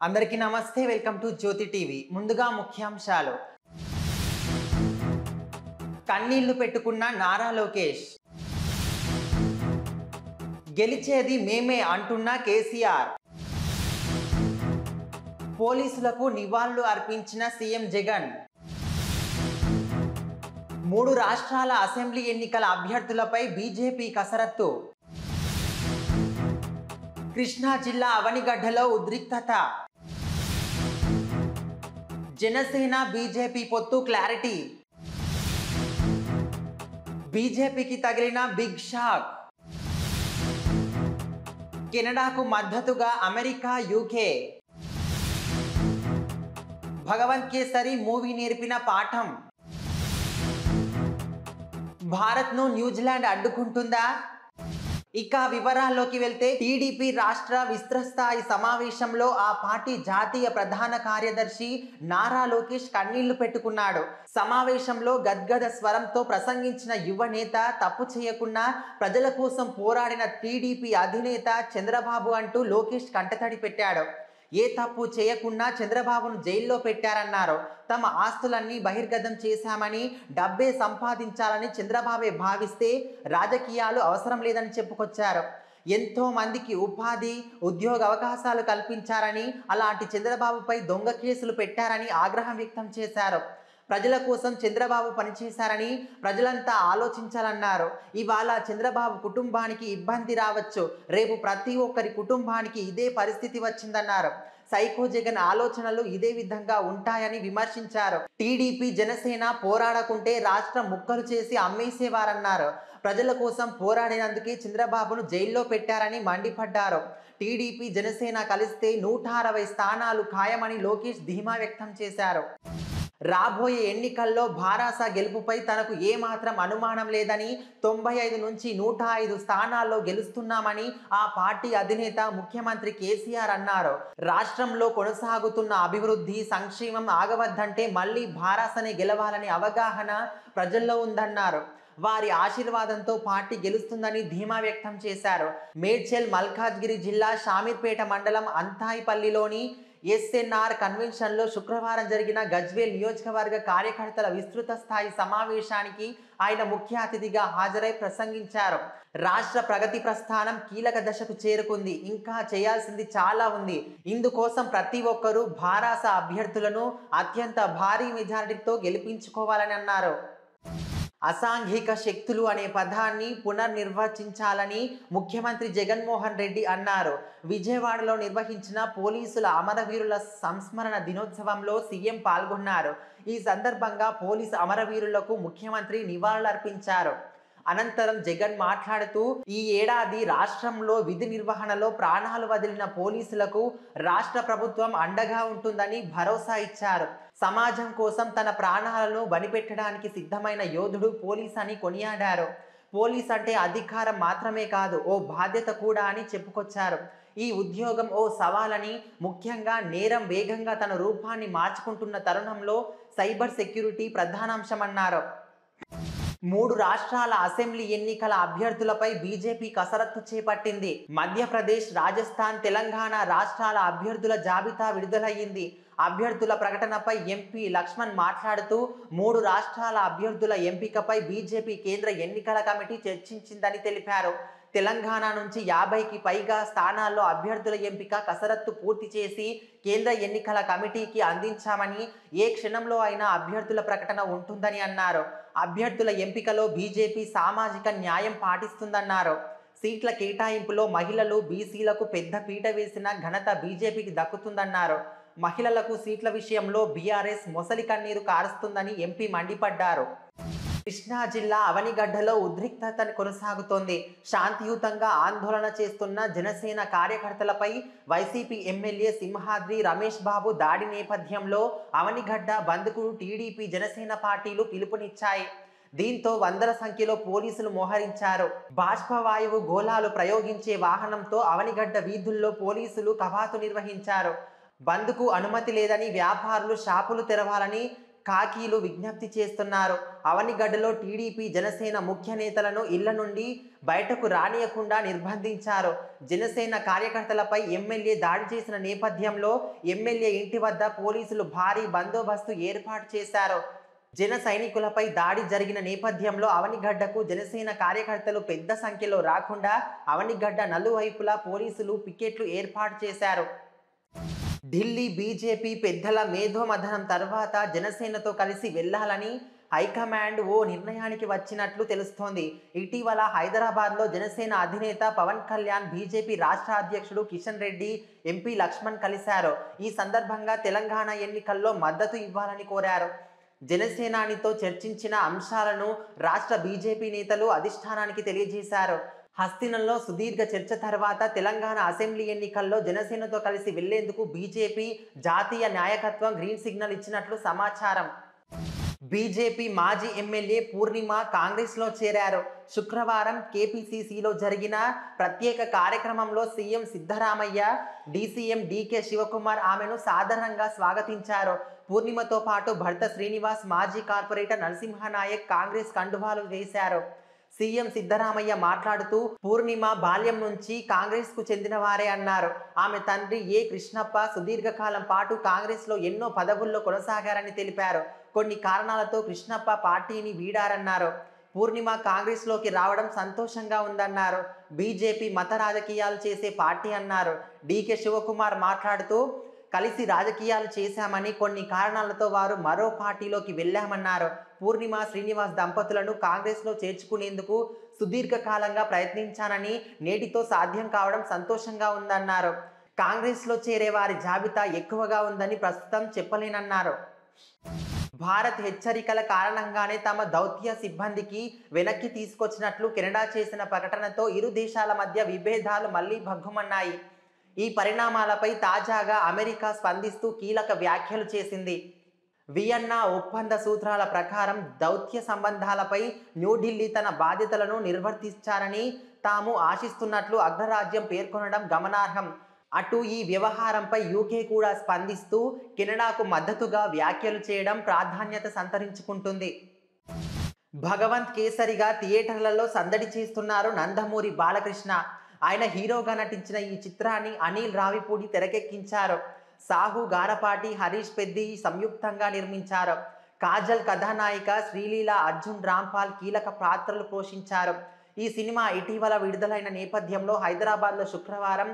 అందరికీ నమస్తే. Welcome to Jyothi TV. ముందుగా ముఖ్యాంశాలు. కన్నీళ్లు పెట్టుకున్న నారా లోకేష్. గెలిచేది మేమే అంటున్న కేసీఆర్. పోలీసులకు నివాళులు అర్పించిన సీఎం జగన్. 3 రాష్ట్రాల అసెంబ్లీ ఎన్నికల అభ్యర్థులపై బీజేపీ కసరత్తు. కృష్ణా జిల్లా అవనిగడ్డలో ఉద్రిక్తత. జనసేన బీజేపీ పొత్తు క్లారిటీ. బీజేపీకి తగిలిన బిగ్ షాక్. కెనడాకు మద్దతుగా America, UK. Bhagavanth Kesari movie నేర్పిన పాఠం. భారత్ను న్యూజిలాండ్ అడ్డుకుంటుందా? ఇక వివరాల్లోకి వెళ్తే, టీడీపీ రాష్ట్ర విస్తృతస్థాయి సమావేశంలో ఆ పార్టీ జాతీయ ప్రధాన కార్యదర్శి నారా లోకేష్ కన్నీళ్లు పెట్టుకున్నాడు. సమావేశంలో గద్గద స్వరంతో ప్రసంగించిన యువ నేత తప్పు చేయకుండా ప్రజల కోసం పోరాడిన టీడీపీ అధినేత చంద్రబాబు అంటూ లోకేష్ కంటతడి పెట్టాడు. ఏ తప్పు చేయకుండా చంద్రబాబును జైల్లో పెట్టారన్నారు. తమ ఆస్తులన్నీ బహిర్గతం చేశామని, డబ్బే సంపాదించాలని చంద్రబాబే భావిస్తే రాజకీయాలు అవసరం లేదని చెప్పుకొచ్చారు. ఎంతో మందికి ఉపాధి, ఉద్యోగ అవకాశాలు కల్పించారని, అలాంటి చంద్రబాబుపై దొంగ కేసులు పెట్టారని ఆగ్రహం వ్యక్తం చేశారు. ప్రజల కోసం చంద్రబాబు పనిచేశారని ప్రజలంతా ఆలోచించాలన్నారు. ఇవాళ చంద్రబాబు కుటుంబానికి ఇబ్బంది రావచ్చు, రేపు ప్రతి ఒక్కరి కుటుంబానికి ఇదే పరిస్థితి వచ్చిందన్నారు. సైకో జగన్ ఆలోచనలు ఇదే విధంగా ఉంటాయని విమర్శించారు. టీడీపీ, జనసేన పోరాడకుంటే రాష్ట్రం ముక్కలు చేసి అమ్మేసేవారన్నారు. ప్రజల కోసం పోరాడినందుకే చంద్రబాబును జైల్లో పెట్టారని మండిపడ్డారు. టీడీపీ, జనసేన కలిస్తే 160 స్థానాలు ఖాయమని లోకేష్ ధీమా వ్యక్తం చేశారు. రాబోయే ఎన్నికల్లో భారాస గెలుపుపై తనకు ఏమాత్రం అనుమానం లేదని, 95 నుంచి 105 స్థానాల్లో గెలుస్తున్నామని ఆ పార్టీ అధినేత ముఖ్యమంత్రి కేసీఆర్ అన్నారు. రాష్ట్రంలో కొనసాగుతున్న అభివృద్ధి, సంక్షేమం ఆగవద్దంటే మళ్ళీ భారాసనే గెలవాలనే అవగాహన ప్రజల్లో ఉందన్నారు. వారి ఆశీర్వాదంతో పార్టీ గెలుస్తుందని ధీమా వ్యక్తం చేశారు. మేడ్చల్ మల్కాజ్గిరి జిల్లా షామీర్పేట మండలం అంతాయిపల్లిలోని ఎస్ఎన్ఆర్ కన్వెన్షన్లో శుక్రవారం జరిగిన గజ్వేల్ నియోజకవర్గ కార్యకర్తల విస్తృత స్థాయి సమావేశానికి ఆయన ముఖ్య అతిథిగా హాజరై ప్రసంగించారు. రాష్ట్ర ప్రగతి ప్రస్థానం కీలక దశకు చేరుకుంది. ఇంకా చేయాల్సింది చాలా ఉంది. ఇందుకోసం ప్రతి ఒక్కరూ భారాస అభ్యర్థులను అత్యంత భారీ మెజారిటీతో గెలిపించుకోవాలని అన్నారు. అసాంఘిక శక్తులు అనే పదాన్ని పునర్నిర్వచించాలని ముఖ్యమంత్రి జగన్మోహన్ రెడ్డి అన్నారు. విజయవాడలో నిర్వహించిన పోలీసుల అమరవీరుల సంస్మరణ దినోత్సవంలో సీఎం పాల్గొన్నారు. ఈ సందర్భంగా పోలీసు అమరవీరులకు ముఖ్యమంత్రి నివాళులర్పించారు. అనంతరం జగన్ మాట్లాడుతూ, ఈ ఏడాది రాష్ట్రంలో విధి నిర్వహణలో ప్రాణాలు వదిలిన పోలీసులకు రాష్ట్ర ప్రభుత్వం అండగా ఉంటుందని భరోసా ఇచ్చారు. సమాజం కోసం తన ప్రాణాలను బలిపెట్టడానికి సిద్ధమైన యోధుడు పోలీస్ అని కొనియాడారు. పోలీస్ అంటే అధికారం మాత్రమే కాదు, ఓ బాధ్యత కూడా అని చెప్పుకొచ్చారు. ఈ ఉద్యోగం ఓ సవాలని, ముఖ్యంగా నేరం వేగంగా తన రూపాన్ని మార్చుకుంటున్న తరుణంలో సైబర్ సెక్యూరిటీ ప్రధానాంశమన్నారు. 3 రాష్ట్రాల అసెంబ్లీ ఎన్నికల అభ్యర్థులపై బీజేపీ కసరత్తు చేపట్టింది. మధ్యప్రదేశ్, రాజస్థాన్, తెలంగాణ రాష్ట్రాల అభ్యర్థుల జాబితా విడుదలయ్యింది. అభ్యర్థుల ప్రకటనపై ఎంపీ లక్ష్మణ్ మాట్లాడుతూ, 3 రాష్ట్రాల అభ్యర్థుల ఎంపికపై బీజేపీ కేంద్ర ఎన్నికల కమిటీ చర్చించిందని తెలిపారు. తెలంగాణ నుంచి 50కి పైగా స్థానాల్లో అభ్యర్థుల ఎంపిక కసరత్తు పూర్తి చేసి కేంద్ర ఎన్నికల కమిటీకి అందించామని, ఏ క్షణంలో అయినా అభ్యర్థుల ప్రకటన ఉంటుందని అన్నారు. అభ్యర్థుల ఎంపికలో బీజేపీ సామాజిక న్యాయం పాటిస్తుందన్నారు. సీట్ల కేటాయింపులో మహిళలు, బీసీలకు పెద్ద పీట వేసిన ఘనత బీజేపీకి దక్కుతుందన్నారు. మహిళలకు సీట్ల విషయంలో బీఆర్ఎస్ మొసలి కన్నీరు కారుస్తుందని ఎంపీ మండిపడ్డారు. కృష్ణా జిల్లా అవనిగడ్డలో ఉద్రిక్తత కొనసాగుతోంది. శాంతియుతంగా ఆందోళన చేస్తున్న జనసేన కార్యకర్తలపై వైసీపీ ఎమ్మెల్యే సింహాద్రి రమేష్ బాబు దాడి నేపథ్యంలో అవనిగడ్డ బంద్కు టీడీపీ, జనసేన పార్టీలు పిలుపునిచ్చాయి. దీంతో వందల సంఖ్యలో పోలీసులు మోహరించారు. బాష్పవాయువు గోళాలు ప్రయోగించే వాహనంతో అవనిగడ్డ వీధుల్లో పోలీసులు కవాతు నిర్వహించారు. బంద్కు అనుమతి లేదని, వ్యాపారులు షాపులు తెరవాలని కాకీలు విజ్ఞప్తి చేస్తున్నారు. అవనిగడ్డలో టీడీపీ జనసేన ముఖ్య నేతలను ఇళ్ల నుండి బయటకు రానియకుండా నిర్బంధించారు. జనసేన కార్యకర్తలపై ఎమ్మెల్యే దాడి చేసిన నేపథ్యంలో ఎమ్మెల్యే ఇంటి వద్ద పోలీసులు భారీ బందోబస్తు ఏర్పాటు చేశారు. జన సైనికులపై దాడి జరిగిన నేపథ్యంలో అవనిగడ్డకు జనసేన కార్యకర్తలు పెద్ద సంఖ్యలో రాకుండా అవనిగడ్డ నలువైపులా పోలీసులు పికెట్లు ఏర్పాటు చేశారు. ఢిల్లీ బీజేపీ పెద్దల మేధోమథనం తర్వాత జనసేనతో కలిసి వెళ్లాలని హైకమాండ్ ఓ నిర్ణయానికి వచ్చినట్లు తెలుస్తోంది. ఇటీవల హైదరాబాద్లో జనసేన అధినేత పవన్ కళ్యాణ్, బీజేపీ రాష్ట్ర అధ్యక్షుడు కిషన్ రెడ్డి, ఎంపీ లక్ష్మణ్ కలిశారు. ఈ సందర్భంగా తెలంగాణ ఎన్నికల్లో మద్దతు ఇవ్వాలని కోరారు. జనసేనానితో చర్చించిన అంశాలను రాష్ట్ర బీజేపీ నేతలు అధిష్టానానికి తెలియజేశారు. హస్తినంలో సుదీర్ఘ చర్చ తర్వాత తెలంగాణ అసెంబ్లీ ఎన్నికల్లో జనసేనతో కలిసి వెళ్లేందుకు బీజేపీ జాతీయ నాయకత్వం గ్రీన్ సిగ్నల్ ఇచ్చినట్లు సమాచారం. బీజేపీ మాజీ ఎమ్మెల్యే పూర్ణిమ కాంగ్రెస్లో చేరారు. శుక్రవారం కేపీసీసీలో జరిగిన ప్రత్యేక కార్యక్రమంలో CM Siddaramaiah, DCM DK Shivakumar ఆమెను సాధారణంగా స్వాగతించారు. పూర్ణిమతో పాటు భర్త శ్రీనివాస్, మాజీ కార్పొరేటర్ నరసింహనాయక్ కాంగ్రెస్ కండువాలు వేశారు. సీఎం సిద్ధరామయ్య మాట్లాడుతూ పూర్ణిమ బాల్యం నుంచి కాంగ్రెస్కు చెందిన వారే అన్నారు. ఆమె తండ్రి ఏ కృష్ణప్ప సుదీర్ఘకాలం పాటు కాంగ్రెస్లో ఎన్నో పదవుల్లో కొనసాగారని తెలిపారు. కొన్ని కారణాలతో కృష్ణప్ప పార్టీని వీడారన్నారు. పూర్ణిమ కాంగ్రెస్లోకి రావడం సంతోషంగా ఉందన్నారు. బీజేపీ మత రాజకీయాలు చేసే పార్టీ అన్నారు. డీకే శివకుమార్ మాట్లాడుతూ కలిసి రాజకీయాలు చేశామని, కొన్ని కారణాలతో వారు మరో పార్టీలోకి వెళ్ళామన్నారు. పూర్ణిమ శ్రీనివాస్ దంపతులను కాంగ్రెస్లో చేర్చుకునేందుకు సుదీర్ఘకాలంగా ప్రయత్నించానని, నేటితో సాధ్యం కావడం సంతోషంగా ఉందన్నారు. కాంగ్రెస్లో చేరే వారి జాబితా ఎక్కువగా ఉందని ప్రస్తుతం చెప్పలేనన్నారు. భారత్ హెచ్చరికల కారణంగానే తమ దౌత్య సిబ్బందికి వెనక్కి తీసుకొచ్చినట్లు కెనడా చేసిన ప్రకటనతో ఇరు దేశాల మధ్య విభేదాలు మళ్లీ భగ్గుమన్నాయి. ఈ పరిణామాలపై తాజాగా అమెరికా స్పందిస్తూ కీలక వ్యాఖ్యలు చేసింది. వియన్నా ఒప్పంద సూత్రాల ప్రకారం దౌత్య సంబంధాలపై న్యూఢిల్లీ తన బాధ్యతలను నిర్వర్తించారని తాము ఆశిస్తున్నట్లు అగ్రరాజ్యం పేర్కొనడం గమనార్హం. అటు ఈ వ్యవహారంపై యూకే కూడా స్పందిస్తూ కెనడాకు మద్దతుగా వ్యాఖ్యలు చేయడం ప్రాధాన్యత సంతరించుకుంటుంది. భగవంత్ కేసరిగా థియేటర్లలో సందడి చేస్తున్నారు నందమూరి బాలకృష్ణ. ఆయన హీరోగా నటించిన ఈ చిత్రాన్ని అనిల్ రావిపూడి తెరకెక్కించారు. సాహు గారపాటి, హరీష్ పెద్ది సంయుక్తంగా నిర్మించారు. కాజల్ కథానాయిక, శ్రీలీల, అర్జున్ రాంపాల్ కీలక పాత్రలు పోషించారు. ఈ సినిమా ఇటీవల విడుదలైన నేపథ్యంలో హైదరాబాద్లో శుక్రవారం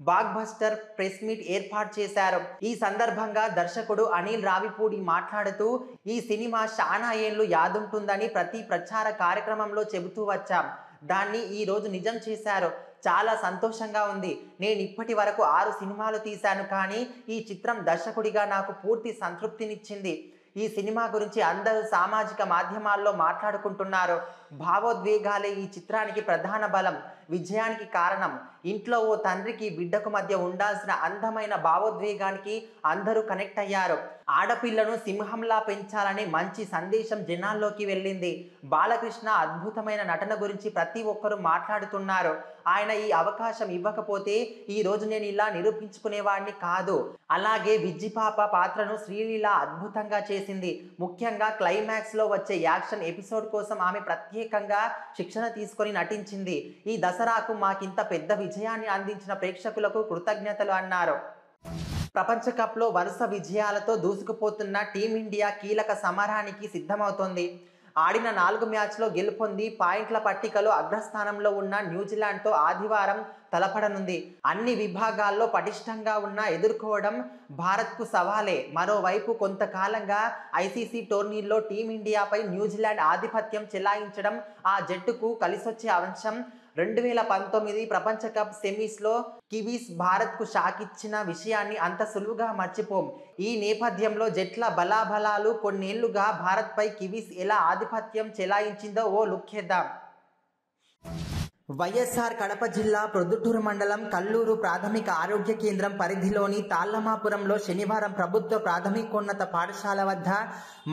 బాక్ బస్టర్ ప్రెస్ మీట్ ఏర్పాటు చేశారు. ఈ సందర్భంగా దర్శకుడు అనిల్ రావిపూడి మాట్లాడుతూ ఈ సినిమా శానా ఏళ్లు యాదుంటుందని ప్రతి ప్రచార కార్యక్రమంలో చెబుతూ వచ్చాం. దాన్ని ఈ రోజు నిజం చేశారు. చాలా సంతోషంగా ఉంది. నేను ఇప్పటి వరకు 6 సినిమాలు తీశాను, కానీ ఈ చిత్రం దర్శకుడిగా నాకు పూర్తి సంతృప్తినిచ్చింది. ఈ సినిమా గురించి అందరూ సామాజిక మాధ్యమాల్లో మాట్లాడుకుంటున్నారు. భావోద్వేగాలే ఈ చిత్రానికి ప్రధాన బలం, విజయానికి కారణం. ఇంట్లో ఓ తండ్రికి బిడ్డకు మధ్య ఉండాల్సిన అందమైన భావోద్వేగానికి అందరూ కనెక్ట్ అయ్యారు. ఆడపిల్లను సింహంలా పెంచాలనే మంచి సందేశం జనాల్లోకి వెళ్ళింది. బాలకృష్ణ అద్భుతమైన నటన గురించి ప్రతి ఒక్కరూ మాట్లాడుతున్నారు. ఆయన ఈ అవకాశం ఇవ్వకపోతే ఈ రోజు నేను ఇలా నిరూపించుకునేవాడిని కాదు. అలాగే విజ్జిపాప పాత్రను శ్రీలీల అద్భుతంగా చేసింది. ముఖ్యంగా క్లైమాక్స్లో వచ్చే యాక్షన్ ఎపిసోడ్ కోసం ఆమె ప్రత్యేకంగా శిక్షణ తీసుకొని నటించింది. ఈ దసరాకు మాకింత పెద్ద విజయాన్ని అందించిన ప్రేక్షకులకు కృతజ్ఞతలు అన్నారు. ప్రపంచ కప్లో వరుస విజయాలతో దూసుకుపోతున్న టీమిండియా కీలక సమరానికి సిద్ధమవుతోంది. ఆడిన 4 మ్యాచ్లో గెలుపొంది పాయింట్ల పట్టికలో అగ్రస్థానంలో ఉన్న న్యూజిలాండ్తో ఆదివారం తలపడనుంది. అన్ని విభాగాల్లో పటిష్టంగా ఉన్న ఎదుర్కోవడం భారత్కు సవాలే. మరోవైపు కొంతకాలంగా ఐసీసీ టోర్నీల్లో టీమిండియాపై న్యూజిలాండ్ ఆధిపత్యం చెలాయించడం ఆ జట్టుకు కలిసొచ్చే అంశం. 2019 ప్రపంచ కప్ సెమీస్లో కివీస్ భారత్కు షాక్ ఇచ్చిన విషయాన్ని అంత సులువుగా మర్చిపోం. ఈ నేపథ్యంలో జట్ల బలాబలాలు, కొన్నేళ్లుగా భారత్పై కివీస్ ఎలా ఆధిపత్యం చెలాయించిందో ఓ లుక్కేద్దాం. వైఎస్ఆర్ కడప జిల్లా ప్రొద్దుటూరు మండలం కల్లూరు ప్రాథమిక ఆరోగ్య కేంద్రం పరిధిలోని తాళ్లమాపురంలో శనివారం ప్రభుత్వ ప్రాథమికోన్నత పాఠశాల వద్ద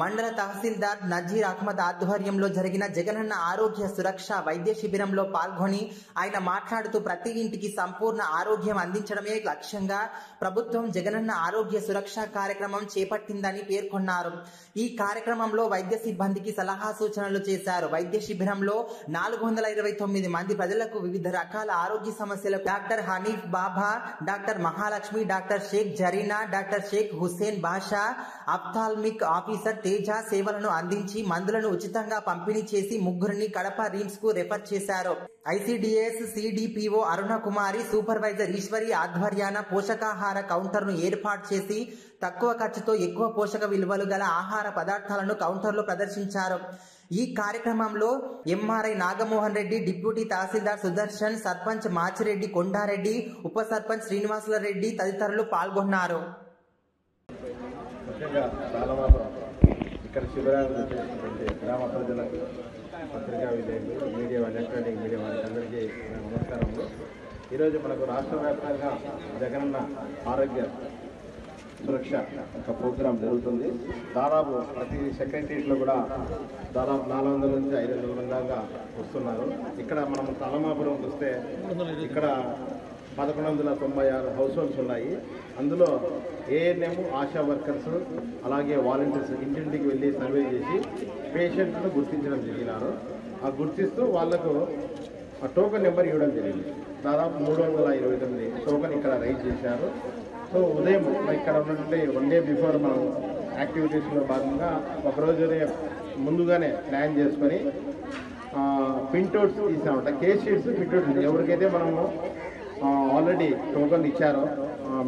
మండల తహసీల్దార్ నజీర్ అహ్మద్ ఆధ్వర్యంలో జరిగిన జగనన్న ఆరోగ్య సురక్ష వైద్య శిబిరంలో పాల్గొని ఆయన మాట్లాడుతూ ప్రతి ఇంటికి సంపూర్ణ ఆరోగ్యం అందించడమే లక్ష్యంగా ప్రభుత్వం జగనన్న ఆరోగ్య సురక్ష కార్యక్రమం చేపట్టిందని పేర్కొన్నారు. ఈ కార్యక్రమంలో వైద్య సిబ్బందికి సలహా సూచనలు చేశారు. వైద్య శిబిరంలో 429 మంది ప్రజలకు వివిధ రకాల ఆరోగ్య సమస్యలకు doctor Hanif Baba, doctor Mahalakshmi, doctor Shaikh Zarina, doctor Shaikh Hussain Basha, ophthalmic officer Teja సేవలను అందించి మందులను ఉచితంగా పంపిణీ చేసి ముగ్గురిని కడప రిమ్స్ కు రెఫర్ చేశారు. ICDS CDPO Aruna Kumari, supervisor Eshwari ఆధ్వర్యాన పోషకాహార కౌంటర్ ను ఏర్పాటు చేసి తక్కువ ఖర్చుతో ఎక్కువ పోషక విలువలు గల ఆహార పదార్థాలను కౌంటర్లో ప్రదర్శించారు. ఈ కార్యక్రమంలో ఎంఆర్ఐ నాగమోహన్ రెడ్డి, డిప్యూటీ తహసీల్దార్ సుదర్శన్, సర్పంచ్ మాచిరెడ్డి కొండారెడ్డి, ఉప సర్పంచ్ శ్రీనివాసుల రెడ్డి తదితరులు పాల్గొన్నారు. ఇక్కడ శిబిరాలు చేసినటువంటి గ్రామ ప్రజలకు, పత్రికా విలేకరులు, మీడియా ఎలక్ట్రానిక్ మీడియా వాళ్ళందరికీ నమస్కారములు. ఈరోజు మనకు రాష్ట్ర వ్యాప్తంగా జగనన్న ఆరోగ్య సురక్ష ఒక ప్రోగ్రాం జరుగుతుంది. దాదాపు ప్రతి సెక్రటరియట్లో కూడా దాదాపు 400 నుంచి 500 మంది దాకా వస్తున్నారు. ఇక్కడ మనం తాళ్లమాపురం చూస్తే ఇక్కడ 1196 హౌస్ హోల్డ్స్ ఉన్నాయి. అందులో ఏఎన్ఎం, ఆశా వర్కర్స్, అలాగే వాలంటీర్స్ ఇంటింటికి వెళ్ళి సర్వే చేసి పేషెంట్ను గుర్తించడం జరిగినారు. ఆ గుర్తిస్తూ వాళ్లకు ఆ టోకెన్ నెంబర్ ఇవ్వడం జరిగింది. దాదాపు 329 టోకెన్ ఇక్కడ రైజ్ చేశారు. సో ఉదయం ఇక్కడ ఉన్నటువంటి 1 డే బిఫోర్ మనం యాక్టివిటీస్లో భాగంగా ఒకరోజునే ముందుగానే ప్లాన్ చేసుకొని ప్రింట్అవుట్స్ తీసామంట. కేస్ షీట్స్ ప్రింట్అవుట్స్ ఎవరికైతే మనము ఆల్రెడీ టోకెన్ ఇచ్చారో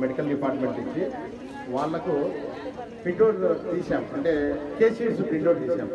మెడికల్ డిపార్ట్మెంట్ ఇచ్చి వాళ్లకు ప్రింట్అవుట్ తీసాం, అంటే కేస్ షీట్స్ ప్రింట్అవుట్ తీసాం.